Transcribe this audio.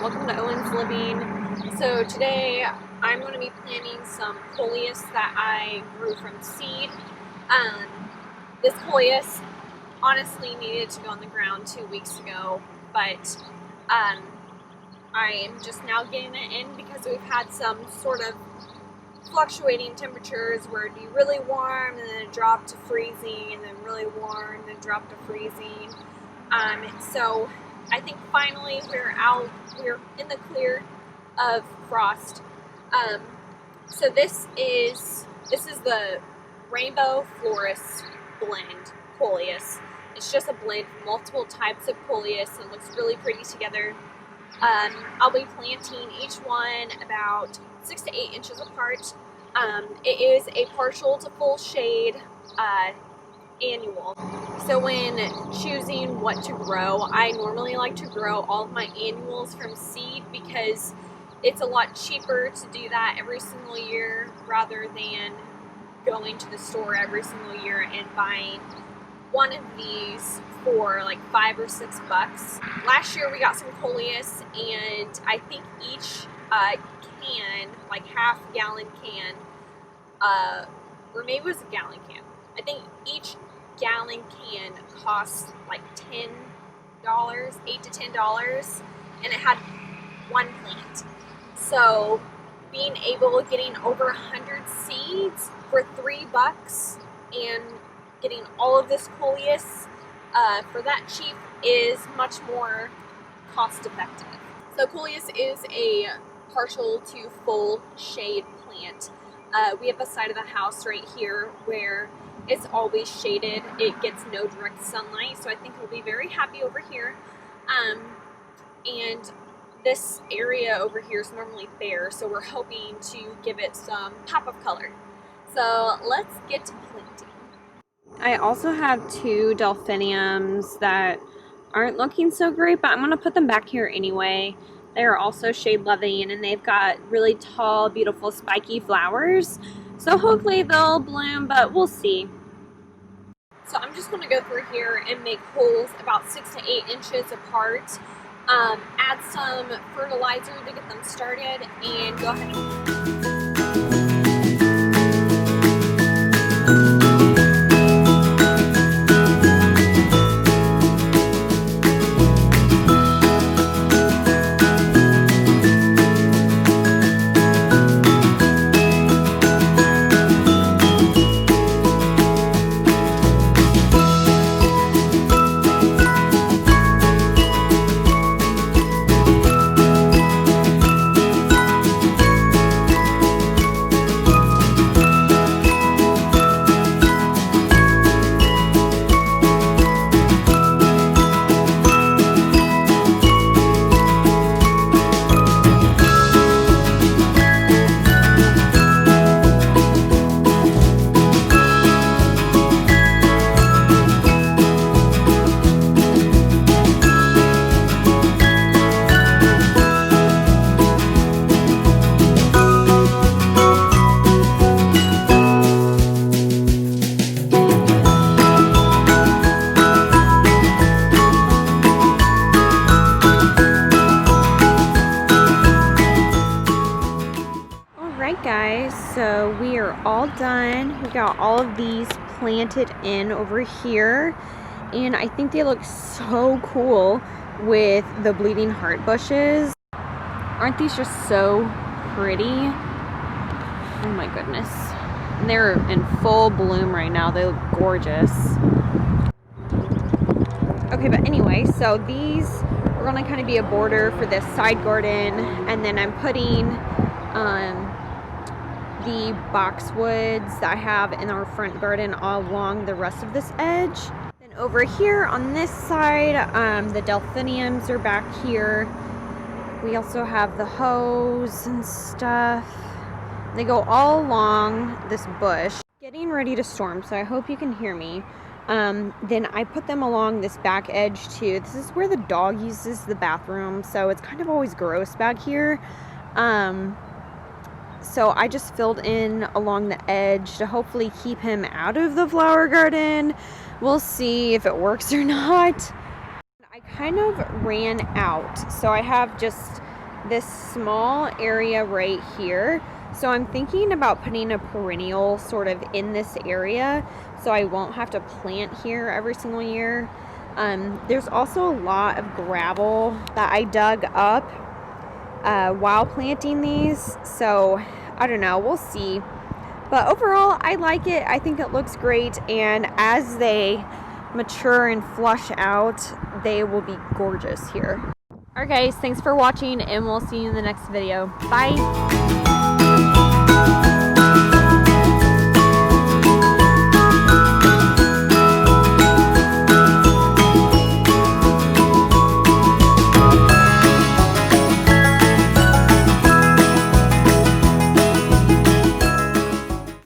Welcome to Owens Living. So today I'm going to be planting some coleus that I grew from seed. This coleus honestly needed to go on the ground 2 weeks ago, but I am just now getting it in because we've had some sort of fluctuating temperatures where it'd be really warm and then it dropped to freezing and then really warm and then dropped to freezing. So I think finally we're in the clear of frost. So this is the Rainbow Florist blend coleus. It's just a blend of multiple types of coleus and it looks really pretty together. I'll be planting each one about 6 to 8 inches apart. It is a partial to full shade annual. So when choosing what to grow, I normally like to grow all of my annuals from seed because it's a lot cheaper to do that every single year rather than going to the store every single year and buying one of these for like $5 or $6. Last year we got some coleus and I think each can, like half-gallon can, or maybe it was a gallon can, I think each gallon can cost like $10, $8 to $10, and it had one plant. So being able, getting over 100 seeds for $3 and getting all of this coleus for that cheap is much more cost effective. So coleus is a partial to full shade plant. We have a side of the house right here where it's always shaded. It gets no direct sunlight, so I think we'll be very happy over here. And this area over here is normally bare, so we're hoping to give it some pop of color. So let's get to planting. I also have 2 delphiniums that aren't looking so great, but I'm going to put them back here anyway. They're also shade loving and they've got really tall, beautiful, spiky flowers. So hopefully they'll bloom, but we'll see. So I'm just going to go through here and make holes about 6 to 8 inches apart. Add some fertilizer to get them started and go ahead and guys, so we are all done. We got all of these planted in over here and I think they look so cool with the bleeding heart bushes. Aren't these just so pretty? Oh my goodness. And they're in full bloom right now. They look gorgeous. Okay, but anyway, so these are going to kind of be a border for this side garden, and then I'm putting the boxwoods that I have in our front garden all along the rest of this edge. Then over here on this side, the delphiniums are back here. We also have the hose and stuff. They go all along this bush. Getting ready to storm, so I hope you can hear me. Then I put them along this back edge too. This is where the dog uses the bathroom, so it's kind of always gross back here. So I just filled in along the edge to hopefully keep him out of the flower garden. We'll see if it works or not. I kind of ran out, so I have just this small area right here. So I'm thinking about putting a perennial sort of in this area so I won't have to plant here every single year. There's also a lot of gravel that I dug up while planting these, so I don't know, we'll see. But overall, I like it. I think it looks great, and as they mature and flush out, they will be gorgeous here. Alright guys, thanks for watching, and we'll see you in the next video. Bye!